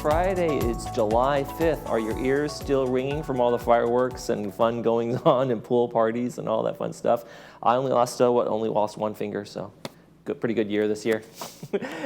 Friday. It's July 5th. Are your ears still ringing from all the fireworks and fun going on and pool parties and all that fun stuff? I only lost one finger, so pretty good year this year.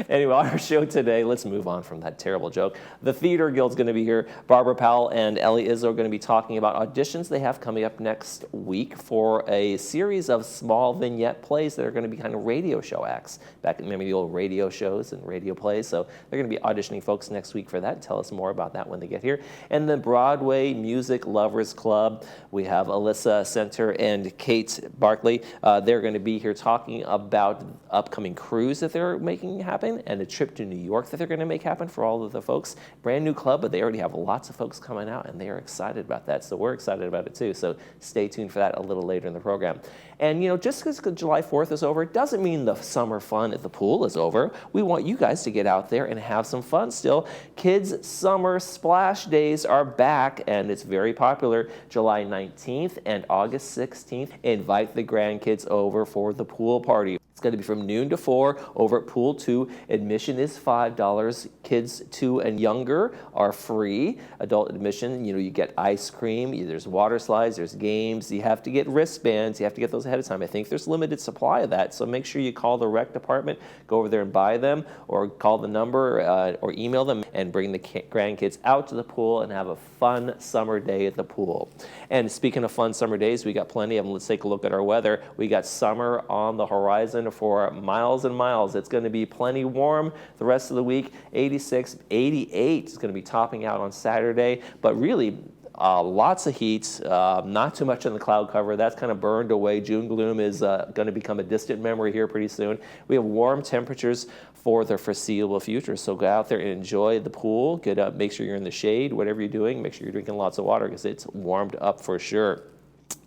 Anyway, our show today, let's move on from that terrible joke. The Theater Guild's going to be here. Barbara Powell and Ellie Izzo are going to be talking about auditions they have coming up next week for a series of small vignette plays that are going to be kind of radio show acts. Back in maybe the old radio shows and radio plays. So they're going to be auditioning folks next week for that. Tell us more about that when they get here. And the Broadway Music Lovers Club, we have Alyssa Center and Kate Barkley. They're going to be here talking about upcoming cruise that they're making happen and a trip to New York that they're going to make happen for all of the folks. Brand new club, but they already have lots of folks coming out and they are excited about that. So we're excited about it too. So stay tuned for that a little later in the program. And you know, just because July 4th is over, it doesn't mean the summer fun at the pool is over. We want you guys to get out there and have some fun still. Kids' summer splash days are back and it's very popular. July 19th and August 16th. Invite the grandkids over for the pool party. It's going to be from noon to 4 over at Pool 2. Admission is $5. Kids 2 and younger are free. Adult admission, you get ice cream, there's water slides, there's games. You have to get wristbands. You have to get those ahead of time. I think there's limited supply of that, so make sure you call the rec department, go over there and buy them, or call the number or email them and bring the grandkids out to the pool and have a fun summer day at the pool. And speaking of fun summer days, we got plenty of them. Let's take a look at our weather. We got summer on the horizon for miles and miles. It's going to be plenty warm the rest of the week. 86, 88 is going to be topping out on Saturday, but really lots of heat, not too much in the cloud cover. That's kind of burned away. June gloom is going to become a distant memory here pretty soon. We have warm temperatures for the foreseeable future, so go out there and enjoy the pool. Get up, make sure you're in the shade. Whatever you're doing, make sure you're drinking lots of water because it's warmed up for sure.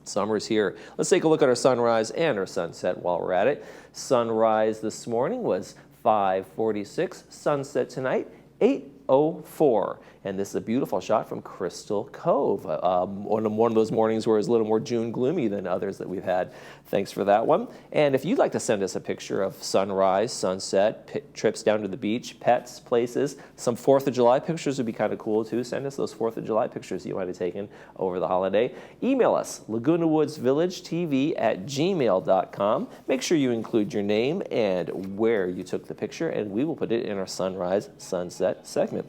Summer's here. Let's take a look at our sunrise and our sunset while we're at it. Sunrise this morning was 5:46. Sunset tonight, 8:04. And this is a beautiful shot from Crystal Cove. One of those mornings where it's a little more June gloomy than others that we've had. Thanks for that one. And if you'd like to send us a picture of sunrise, sunset, trips down to the beach, pets, places, some 4th of July pictures would be kind of cool too. Send us those 4th of July pictures you might have taken over the holiday. Email us, lagunawoodsvillagetv@gmail.com. Make sure you include your name and where you took the picture, and we will put it in our sunrise, sunset segment.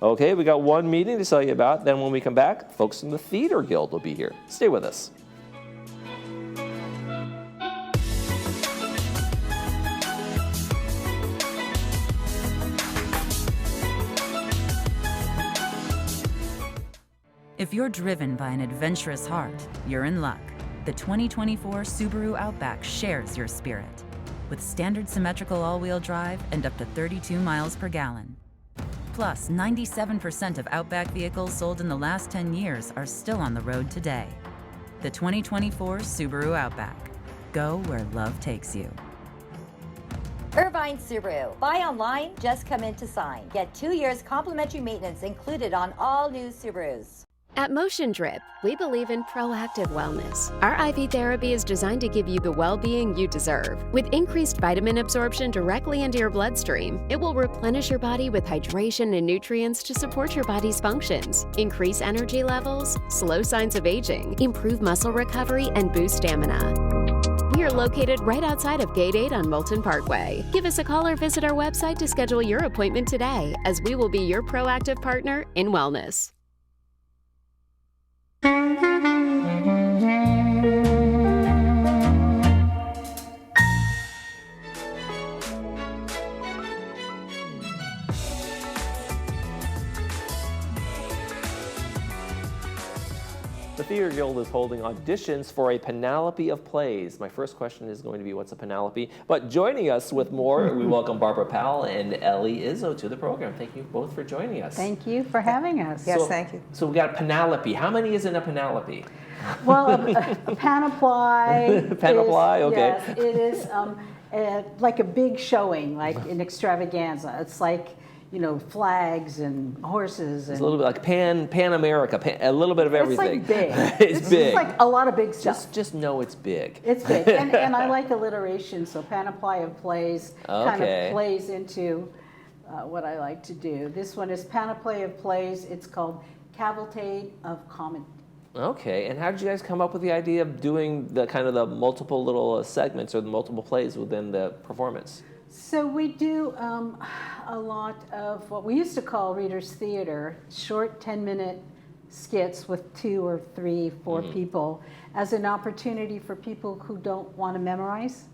Okay, we got one meeting to tell you about. Then when we come back, folks from the Theater Guild will be here. Stay with us. If you're driven by an adventurous heart, you're in luck. The 2024 Subaru Outback shares your spirit. With standard symmetrical all-wheel drive and up to 32 miles per gallon. Plus, 97% of Outback vehicles sold in the last 10 years are still on the road today. The 2024 Subaru Outback. Go where love takes you. Irvine Subaru. Buy online, just come in to sign. Get 2 years complimentary maintenance included on all new Subarus. At Motion Drip, we believe in proactive wellness. Our IV therapy is designed to give you the well-being you deserve. With increased vitamin absorption directly into your bloodstream, it will replenish your body with hydration and nutrients to support your body's functions, increase energy levels, slow signs of aging, improve muscle recovery, and boost stamina. We are located right outside of Gate 8 on Moulton Parkway. Give us a call or visit our website to schedule your appointment today, as we will be your proactive partner in wellness. The Theater Guild is holding auditions for a panoply of plays. My first question is going to be, what's a panoply? But joining us with more, we welcome Barbara Powell and Ellie Izzo to the program. Thank you both for joining us. Thank you for having us. Yes, thank you. So we got a panoply. How many is in a panoply? Well, a panoply. Panoply, okay. Yes, it is like a big showing, like an extravaganza. It's like, flags and horses. And It's a little bit like Pan America, a little bit of everything. It's like big. It's big. It's like a lot of big stuff. Just know it's big. It's big. And I like alliteration, so panoply of plays kind of plays into what I like to do. This one is Panoply of Plays. It's called Cavalcade of Comedy. Okay, and how did you guys come up with the idea of doing the kind of the multiple little segments or the multiple plays within the performance? So we do a lot of what we used to call readers' theater, short 10-minute skits with 2 or 3, 4 people as an opportunity for people who don't want to memorize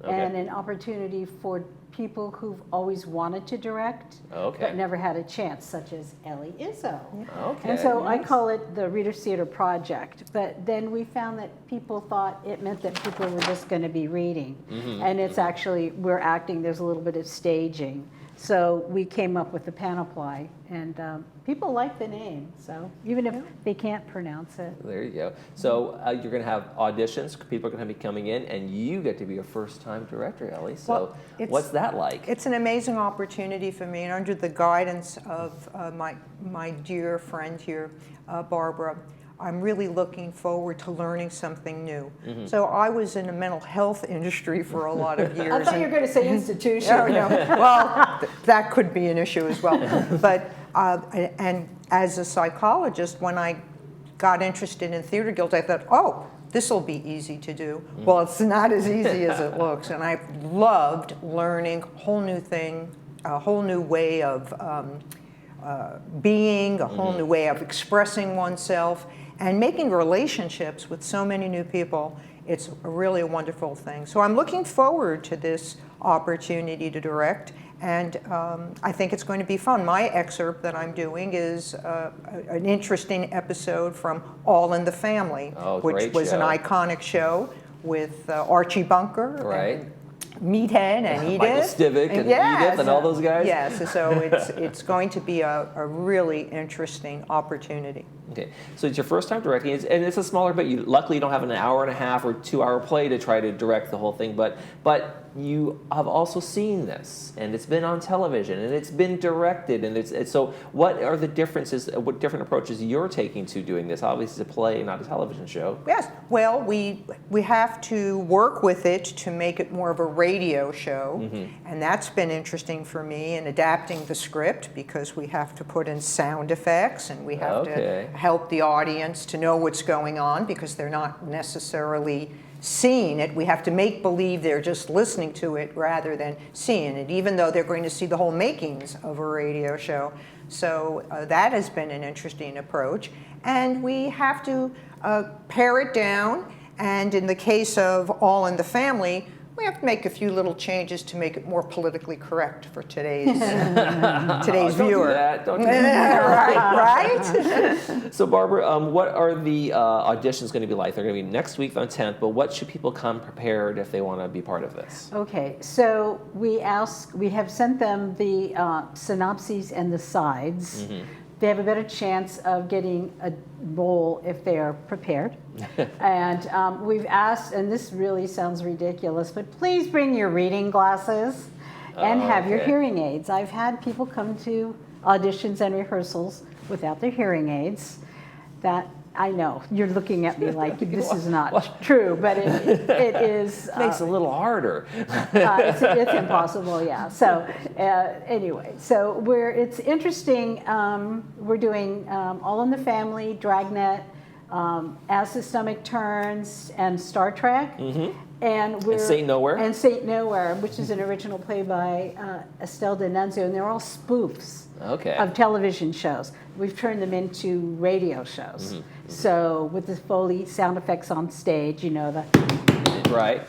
and an opportunity for people who've always wanted to direct but never had a chance, such as Ellie Izzo. Okay. And so I call it the Readers Theater Project. But then we found that people thought it meant that people were just going to be reading. And it's actually, we're acting, there's a little bit of staging. So we came up with the Panoply, and people like the name, so even if they can't pronounce it. There you go. So you're going to have auditions, people are going to be coming in, and you get to be a first-time director, Ellie. So what's that like? It's an amazing opportunity for me, and under the guidance of my dear friend here, Barbara, I'm really looking forward to learning something new. So I was in the mental health industry for a lot of years. I thought you were going to say institution. Oh, no. Well, that could be an issue as well. But and as a psychologist, when I got interested in theater guilds, I thought, oh, this will be easy to do. Well, it's not as easy as it looks, and I loved learning a whole new thing, a whole new way of being, a whole new way of expressing oneself, and making relationships with so many new people. It's really a wonderful thing. So I'm looking forward to this opportunity to direct, and I think it's going to be fun. My excerpt that I'm doing is an interesting episode from All in the Family, which was an iconic show with Archie Bunker. Right. Meathead and Edith. Michael Stivic and Edith and all those guys? Yes, so it's going to be a really interesting opportunity. Okay, so it's your first time directing, and it's a smaller bit. Luckily, you don't have an hour and a half or 2-hour play to try to direct the whole thing, but you have also seen this, and it's been on television, and it's been directed, and it's so what are the differences, what different approaches you're taking to doing this? Obviously, it's a play, not a television show. Yes, well, we have to work with it to make it more of a radio show, and that's been interesting for me in adapting the script, because we have to put in sound effects, and we have to help the audience to know what's going on, because they're not necessarily seeing it. We have to make believe they're just listening to it rather than seeing it, even though they're going to see the whole makings of a radio show. So that has been an interesting approach. And we have to pare it down. And in the case of All in the Family, we have to make a few little changes to make it more politically correct for today's viewer. Don't do that. Right? So Barbara, what are the auditions going to be like? They're going to be next week on 10th, but what should people come prepared if they want to be part of this? Okay, so we have sent them the synopses and the sides. They have a better chance of getting a role if they are prepared. And we've asked, and this really sounds ridiculous, but please bring your reading glasses and have your hearing aids. I've had people come to auditions and rehearsals without their hearing aids. That, I know, you're looking at me like this is not true, but it is. Makes it a little harder. It's impossible, yeah. So anyway, so it's interesting. We're doing All in the Family, Dragnet, As the Stomach Turns, and Star Trek. And Saint Nowhere. And Saint Nowhere, which is an original play by Estelle D'Annunzio, and they're all spoofs of television shows. We've turned them into radio shows. So with the Foley sound effects on stage, you know,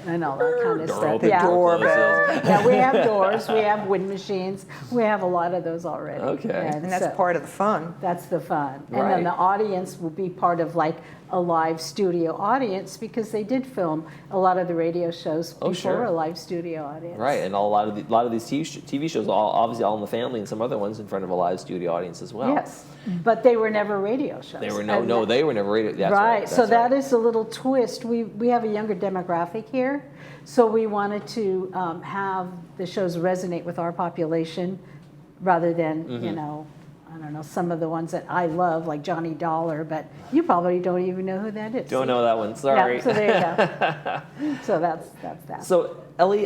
and all that kind of stuff. Doorbell. Yeah, we have doors, we have wind machines, we have a lot of those already. And that's part of the fun. That's the fun. And then the audience will be part of like a live studio audience, because they did film a lot of the radio shows before a live studio audience. Right, and a lot of these TV shows, obviously All in the Family and some other ones in front of a live studio audience as well. Yes, but they were never radio shows. They were they were never radio. That's right. So that is a little twist. We have a younger demographic here, so we wanted to have the shows resonate with our population, rather than you know, I don't know, some of the ones that I love, like Johnny Dollar, but you probably don't even know who that is. Don't know that one. Sorry. Yeah, so there you go. So that's that. So Ellie,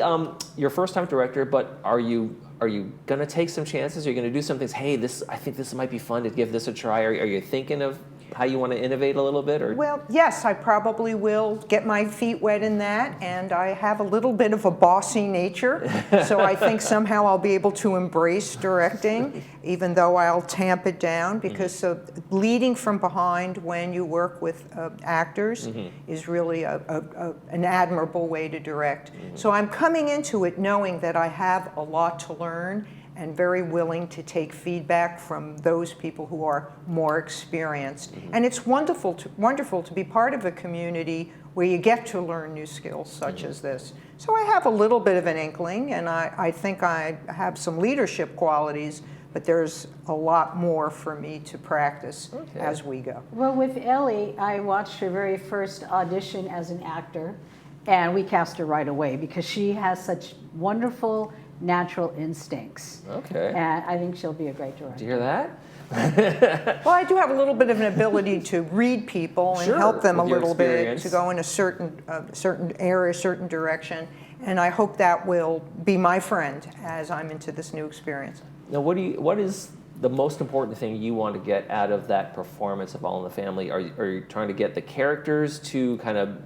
you're a first-time director, but are you are you going to take some chances? Are you going to do some things? Hey, I think this might be fun to give this a try. Are you thinking of how you want to innovate a little bit? Or? Well, yes, I probably will get my feet wet in that, and I have a little bit of a bossy nature, so I think somehow I'll be able to embrace directing, even though I'll tamp it down, because leading from behind when you work with actors is really an admirable way to direct. So I'm coming into it knowing that I have a lot to learn, and very willing to take feedback from those people who are more experienced. And it's wonderful to be part of a community where you get to learn new skills such as this. So I have a little bit of an inkling, and I think I have some leadership qualities, but there's a lot more for me to practice as we go. Well, with Ellie, I watched her very first audition as an actor, and we cast her right away because she has such wonderful natural instincts. Okay. And I think she'll be a great director. Do you hear that? Well, I do have a little bit of an ability to read people and help them a with your little bit experience. to go in a certain area, certain direction, and I hope that will be my friend as I'm into this new experience. Now, what is the most important thing you want to get out of that performance of All in the Family? Are you trying to get the characters to kind of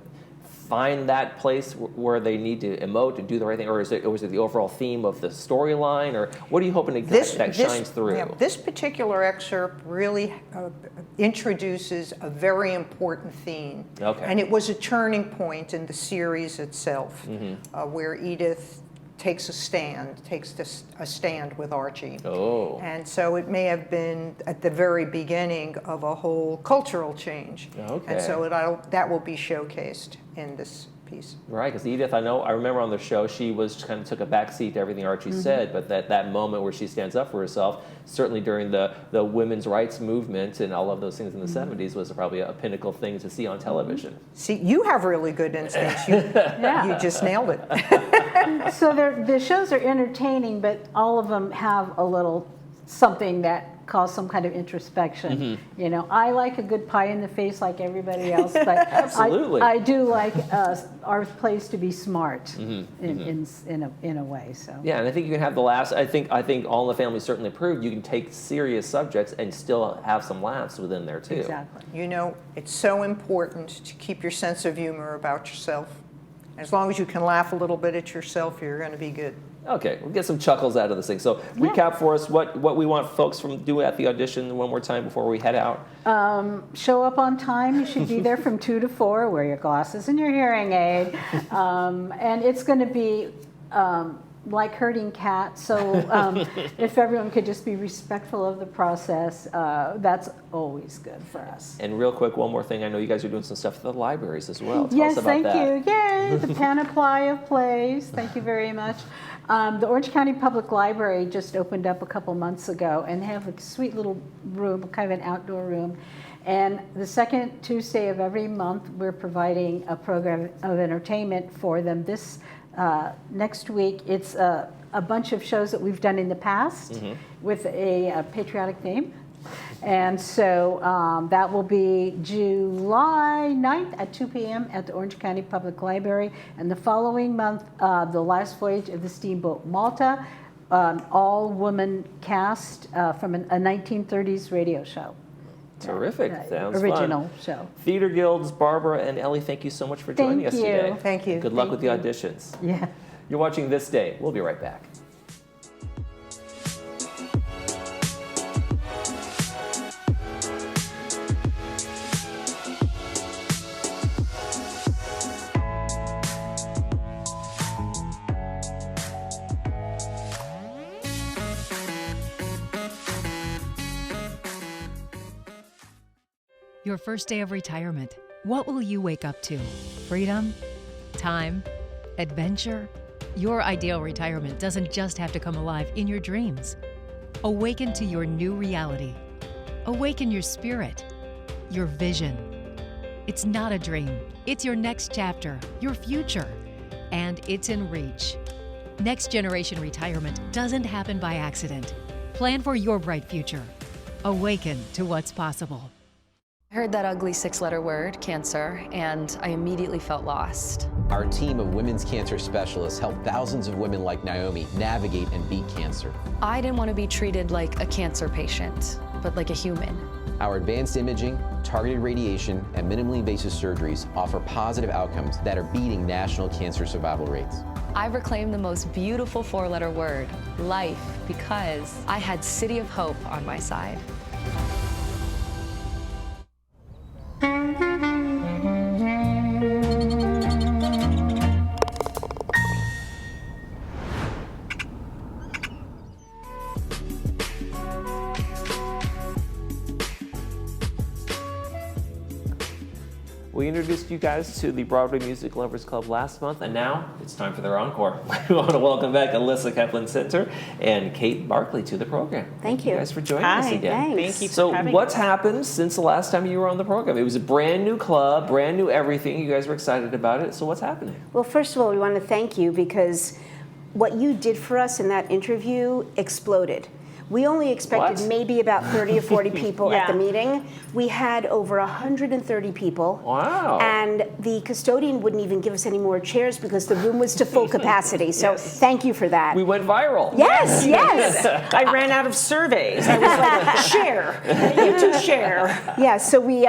find that place where they need to emote and do the right thing, or is it the overall theme of the storyline, or what are you hoping to get that shines through? Yeah, this particular excerpt really introduces a very important theme, and it was a turning point in the series itself, where Edith takes a stand with Archie. Oh. And so it may have been at the very beginning of a whole cultural change. Okay. And so that will be showcased in this piece. Right, because Edith, I remember on the show, she was kind of took a back seat to everything Archie said, but that moment where she stands up for herself, certainly during the women's rights movement and all of those things in the 70s, was probably a pinnacle thing to see on television. See, you have really good instincts. You just nailed it. So the shows are entertaining, but all of them have a little something that cause some kind of introspection. You know, I like a good pie in the face like everybody else, but Absolutely. I do like our plays to be smart in a way. So Yeah, and I think you can have the laughs. I think All in the Family certainly proved you can take serious subjects and still have some laughs within there too. exactly. You know, it's so important to keep your sense of humor about yourself. As long as you can laugh a little bit at yourself, you're going to be good. Okay, we'll get some chuckles out of this thing. So recap for us what we want folks from do at the audition one more time before we head out. Show up on time. You should be there from 2 to 4. Wear your glasses and your hearing aid. And it's going to be like herding cats. So if everyone could just be respectful of the process, that's always good for us. And real quick, one more thing. I know you guys are doing some stuff at the libraries as well. Tell Yes, us about thank that. you. Yay, the panoply of plays. Thank you very much. The Orange County Public Library just opened up a couple months ago and have a sweet little room, kind of an outdoor room. And the second Tuesday of every month, we're providing a program of entertainment for them. This next week, it's a bunch of shows that we've done in the past with a patriotic theme. And so that will be July 9th at 2 p.m. at the Orange County Public Library. And the following month, The Last Voyage of the Steamboat Malta, all-woman cast from a 1930s radio show. Terrific. Sounds original fun. show. Theater Guilds, Barbara and Ellie, thank you so much for joining us today. Thank you. Good luck with the auditions. Yeah. You're watching This Day. We'll be right back. Your first day of retirement. What will you wake up to? Freedom? Time? Adventure? Your ideal retirement doesn't just have to come alive in your dreams. Awaken to your new reality. Awaken your spirit, your vision. It's not a dream. It's your next chapter, your future, and it's in reach. Next generation retirement doesn't happen by accident. Plan for your bright future. Awaken to what's possible. I heard that ugly 6-letter word, cancer, and I immediately felt lost. Our team of women's cancer specialists helped thousands of women like Naomi navigate and beat cancer. I didn't want to be treated like a cancer patient, but like a human. Our advanced imaging, targeted radiation, and minimally invasive surgeries offer positive outcomes that are beating national cancer survival rates. I reclaimed the most beautiful 4-letter word, life, because I had City of Hope on my side. We introduced you guys to the Broadway Music Lovers Club last month, and now it's time for their encore. We want to welcome back Alyssa Kaplan-Center and Kate Barkley to the program. Thank you. You guys for joining us again. Thanks. Thank you for So having what's us. happened since the last time you were on the program? It was a brand new club, brand new everything. You guys were excited about it. So what's happening? Well, first of all, we want to thank you because what you did for us in that interview exploded. We only expected What? maybe about 30 or 40 people at the Yeah. meeting. We had over 130 people. Wow. And the custodian wouldn't even give us any more chairs because the room was to full capacity. So thank you for that. We went viral. Yes, yes. I ran out of surveys. I was like, share, YouTube share. Yeah, so we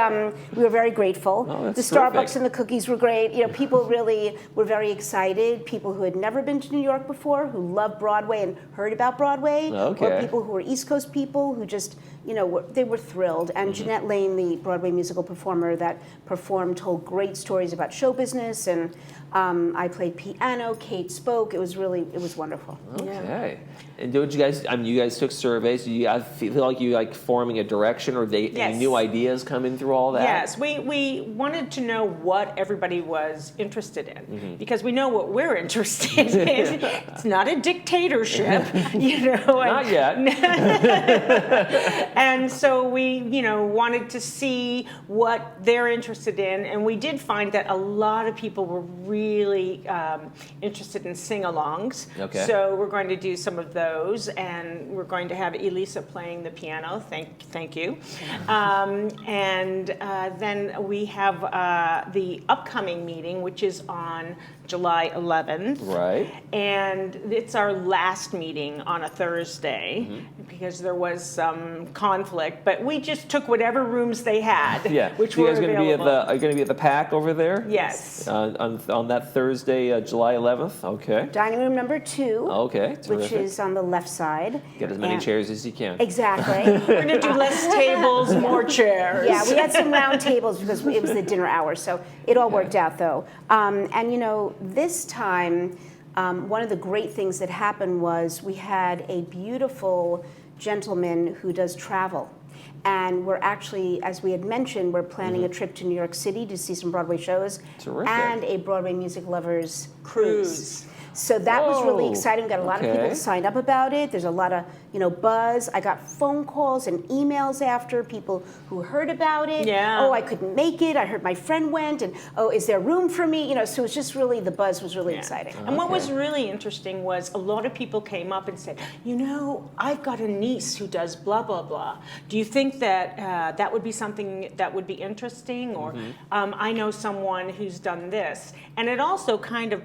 were very grateful. Oh, The that's Starbucks terrific. and the cookies were great. You know, people really were very excited. People who had never been to New York before, who loved Broadway and heard about Broadway, Okay. or people who were East Coast people who just, you know, they were thrilled. And Jeanette Lane, the Broadway musical performer that performed, told great stories about show business. And I played piano. Kate spoke. It was wonderful. Okay. And did you guys? I mean, you guys took surveys. Do you guys feel like you like forming a direction, or any Yes. new ideas coming through all that? Yes, we wanted to know what everybody was interested in because we know what we're interested in. It's not a dictatorship, you know. Not yet. And so we, wanted to see what they're interested in, and we did find that a lot of people were really interested in sing-alongs. Okay. So we're going to do some of those, and we're going to have Elisa playing the piano. Thank you. And then we have the upcoming meeting, which is on July 11th. Right. And it's our last meeting on a Thursday because there was some conflict, but we just took whatever rooms they had, Yeah. which So you were guys are available. you going to be at the PAC over there? Yes. On that Thursday, July 11th. Okay. Dining room number 2. Okay. Which Terrific. is on the left side. Get as many And- chairs as you can. Exactly. We're going to do less tables, more chairs. Yeah, we had some round tables because it was the dinner hour, so it all worked out though. And this time, one of the great things that happened was we had a beautiful gentleman who does travel. And we're actually, as we had mentioned, we're planning a trip to New York City to see some Broadway shows. Terrific. And a Broadway Music Lovers cruise. So that was really Whoa, exciting. We got a lot of okay. people signed up about it. There's a lot of, buzz. I got phone calls and emails after people who heard about it. Yeah. Oh, I couldn't make it. I heard my friend went, and oh, is there room for me? So it's just really, the buzz was really exciting. And what was really interesting was a lot of people came up and said, I've got a niece who does blah, blah, blah. Do you think that that would be something that would be interesting? Or I know someone who's done this. And it also kind of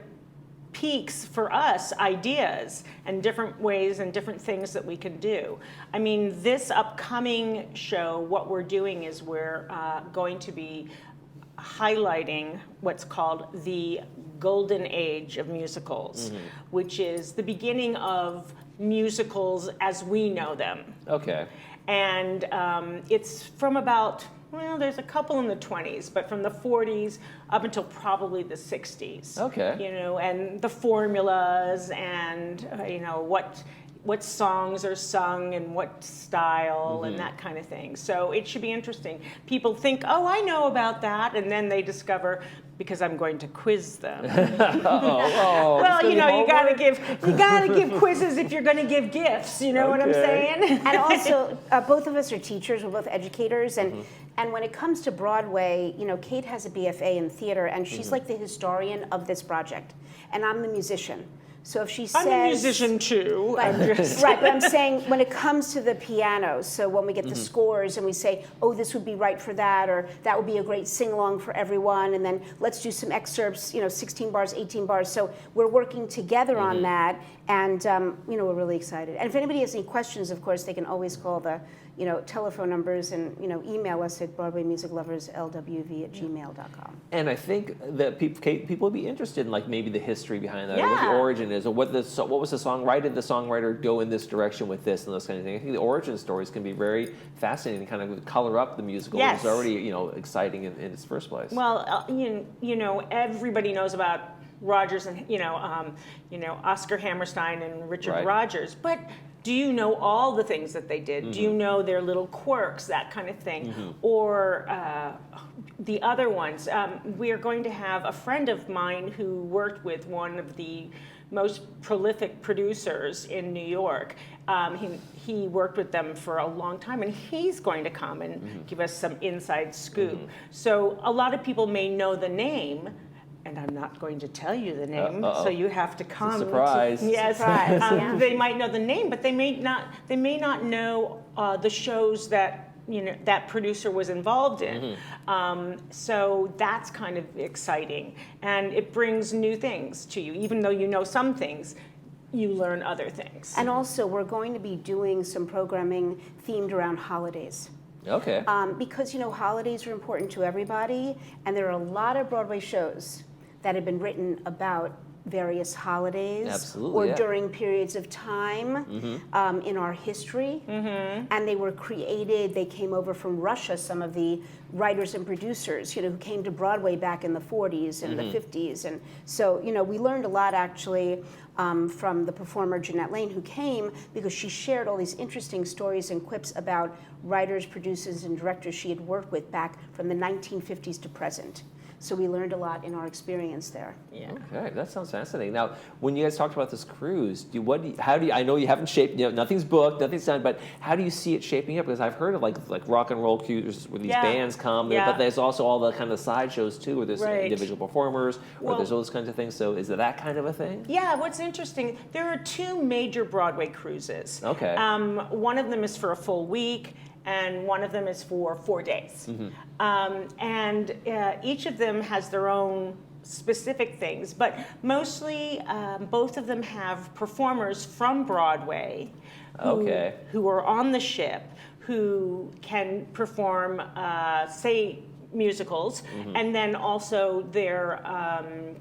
piques for us ideas and different ways and different things that we can do. I mean, this upcoming show, what we're doing is we're going to be highlighting what's called the golden age of musicals, which is the beginning of musicals as we know them. Okay. And it's from about, there's a couple in the 20s, but from the 40s up until probably the 60s. Okay. And the formulas and, what songs are sung and what style and that kind of thing. So it should be interesting. People think, oh, I know about that, and then they discover, because I'm going to quiz them. Well, you gotta give quizzes if you're gonna give gifts. You know what I'm saying? And also, both of us are teachers. We're both educators, and when it comes to Broadway, Kate has a BFA in theater, and she's like the historian of this project, and I'm the musician. So if she says, I'm a musician too. Right, right, but I'm saying when it comes to the piano, so when we get the scores and we say, oh, this would be right for that, or that would be a great sing-along for everyone, and then let's do some excerpts, 16 bars, 18 bars. So we're working together on that, and we're really excited. And if anybody has any questions, of course, they can always call the telephone numbers and email us at BroadwayMusicLoversLWV@gmail.com. And I think that people would be interested in like maybe the history behind that, or what the origin is, or what was the song? Why did the songwriter go in this direction with this and those kind of things? I think the origin stories can be very fascinating, kind of color up the musical. Yes. It's already exciting in its first place. Well, everybody knows about Rogers and Oscar Hammerstein and Richard Rogers, but do you know all the things that they did? Do you know their little quirks, that kind of thing? Or the other ones? We are going to have a friend of mine who worked with one of the most prolific producers in New York. He worked with them for a long time, and he's going to come and give us some inside scoop. So a lot of people may know the name, and I'm not going to tell you the name, so you have to come. It's a surprise. Yes, Surprise, they might know the name, but they may not. They may not know the shows that that producer was involved in. So that's kind of exciting, and it brings new things to you. Even though you know some things, you learn other things. And also, we're going to be doing some programming themed around holidays. Okay. Because holidays are important to everybody, and there are a lot of Broadway shows that have been written about various holidays Absolutely, or during periods of time in our history. And they were created, they came over from Russia, some of the writers and producers, who came to Broadway back in the 40s and the 50s. And so, we learned a lot actually from the performer Jeanette Lane, who came because she shared all these interesting stories and quips about writers, producers, and directors she had worked with back from the 1950s to present. So we learned a lot in our experience there. Yeah. Okay, that sounds fascinating. Now, when you guys talked about this cruise, I know you haven't shaped, nothing's booked, nothing's done, but how do you see it shaping up? Because I've heard of like rock and roll cruises where these bands come, but there's also all the kind of side shows too, where there's individual performers, or there's all those kinds of things. So is it that kind of a thing? Yeah, what's interesting, there are two major Broadway cruises. Okay. One of them is for a full week, and one of them is for 4 days. And each of them has their own specific things, but mostly both of them have performers from Broadway who are on the ship, who can perform, say, musicals, and then also their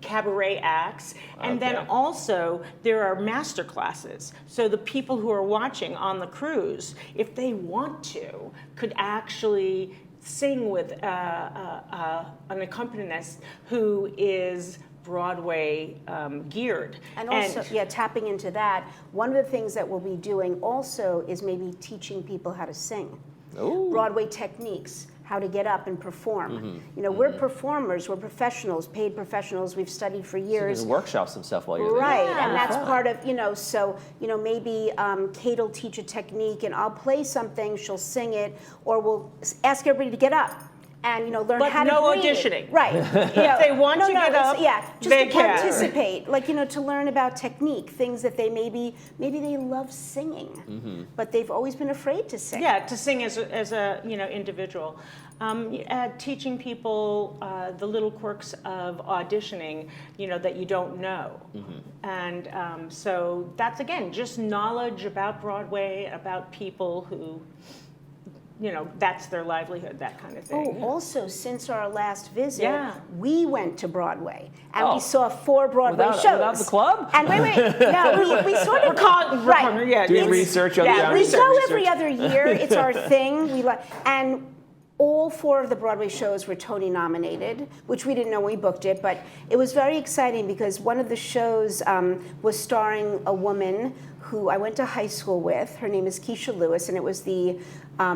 cabaret acts, and then also there are master classes. So the people who are watching on the cruise, if they want to, could actually sing with an accompanist who is Broadway geared. And also, tapping into that, one of the things that we'll be doing also is maybe teaching people how to sing. Ooh. Broadway techniques, how to get up and perform. We're performers, we're professionals, paid professionals, we've studied for years. So you can workshop some stuff while you're there. Right, and that's part of, maybe Kate will teach a technique and I'll play something, she'll sing it, or we'll ask everybody to get up and learn how to no breathe. auditioning. Right. If they want to get up, just they to can. participate, to learn about technique, things that they maybe they love singing, but they've always been afraid to sing. Yeah, to sing as a individual. Teaching people the little quirks of auditioning, that you don't know. And so that's, again, just knowledge about Broadway, about people who, that's their livelihood, that kind of thing. Oh, also, since our last visit, we went to Broadway, and we saw 4 Broadway shows. Without the club? And wait, no, we sort of doing research on the we go every other year. It's our thing. And all 4 of the Broadway shows were Tony nominated, which we didn't know when we booked it, but it was very exciting because one of the shows was starring a woman who I went to high school with. Her name is Keisha Lewis, and it was the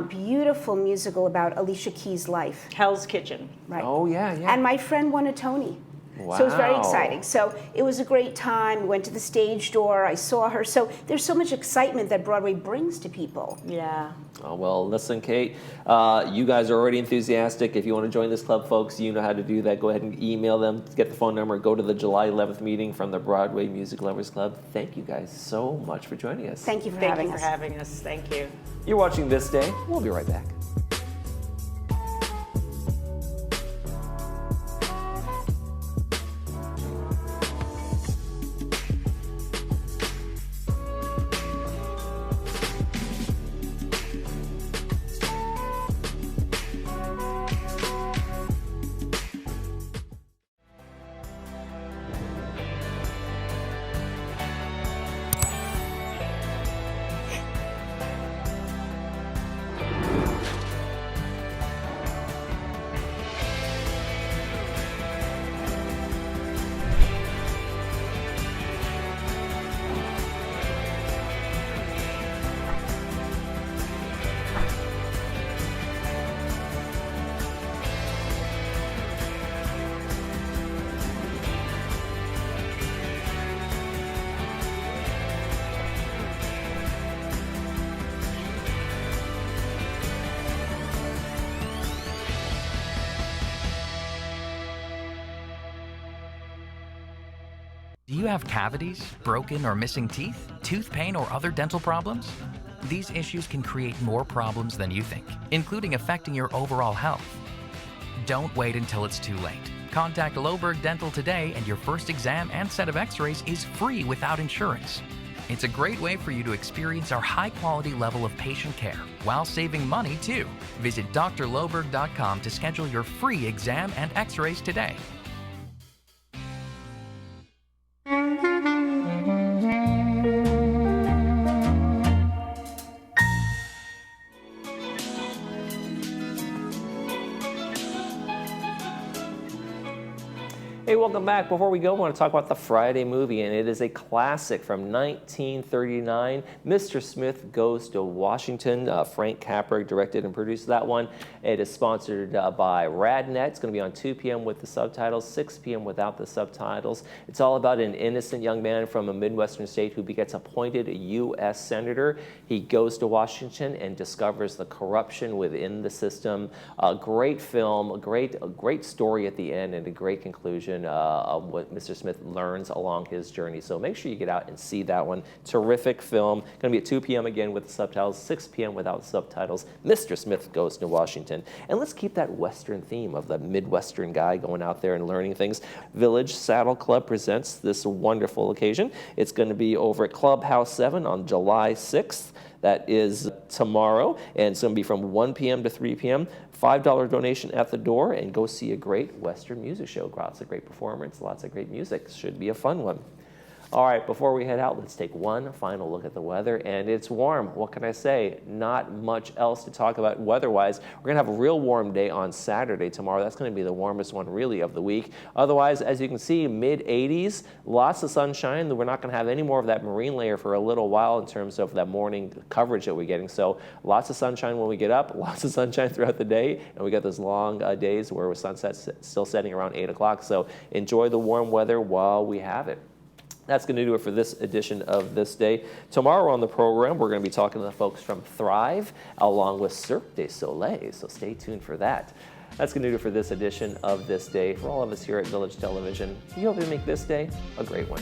beautiful musical about Alicia Keys' life. Hell's Kitchen. Right. Oh, yeah. And my friend won a Tony. So it was very Wow. exciting. So it was a great time. We went to the stage door. I saw her. So there's so much excitement that Broadway brings to people. Yeah. Oh, well, listen, Kate, you guys are already enthusiastic. If you want to join this club, folks, you know how to do that. Go ahead and email them, get the phone number, go to the July 11th meeting from the Broadway Music Lovers Club. Thank you guys so much for joining us. Thank you for Thank having you us. for having us. Thank you. You're watching This Day. We'll be right back. Do you have cavities, broken or missing teeth, tooth pain, or other dental problems? These issues can create more problems than you think, including affecting your overall health. Don't wait until it's too late. Contact Loberg Dental today and your first exam and set of x-rays is free without insurance. It's a great way for you to experience our high-quality level of patient care while saving money too. Visit drloberg.com to schedule your free exam and x-rays today. Hey, welcome back. Before we go, I want to talk about the Friday movie, and it is a classic from 1939. Mr. Smith Goes to Washington. Frank Capra directed and produced that one. It is sponsored by RadNet. It's going to be on 2 p.m. with the subtitles, 6 p.m. without the subtitles. It's all about an innocent young man from a Midwestern state who gets appointed a U.S. Senator. He goes to Washington and discovers the corruption within the system. A great film, a great story at the end, and a great conclusion of what Mr. Smith learns along his journey. So make sure you get out and see that one. Terrific film. Going to be at 2 p.m. again with the subtitles, 6 p.m. without the subtitles. Mr. Smith Goes to Washington. And let's keep that Western theme of the Midwestern guy going out there and learning things. Village Saddle Club presents this wonderful occasion. It's going to be over at Clubhouse 7 on July 6th. That is tomorrow, and it's going to be from 1 p.m. to 3 p.m. $5 donation at the door, and go see a great Western music show. Lots of great performance, lots of great music. Should be a fun one. All right, before we head out, let's take one final look at the weather, and it's warm. What can I say? Not much else to talk about weather-wise. We're going to have a real warm day on Saturday tomorrow. That's going to be the warmest one, really, of the week. Otherwise, as you can see, mid-80s, lots of sunshine. We're not going to have any more of that marine layer for a little while in terms of that morning coverage that we're getting. So lots of sunshine when we get up, lots of sunshine throughout the day, and we get those long days where sunset's still setting around 8 o'clock. So enjoy the warm weather while we have it. That's going to do it for this edition of This Day. Tomorrow on the program, we're going to be talking to the folks from Thrive along with Cirque du Soleil, so stay tuned for that. That's going to do it for this edition of This Day. For all of us here at Village Television, we hope you make this day a great one.